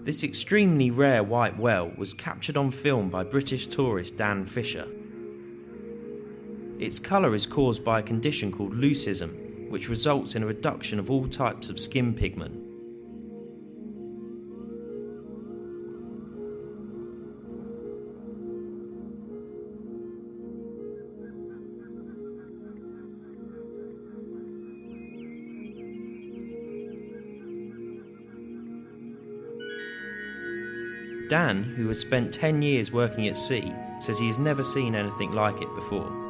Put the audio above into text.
This extremely rare white whale was captured on film by British tourist Dan Fisher. Its colour is caused by a condition called leucism, which results in a reduction of all types of skin pigment. Dan, who has spent 10 years working at sea, says he has never seen anything like it before.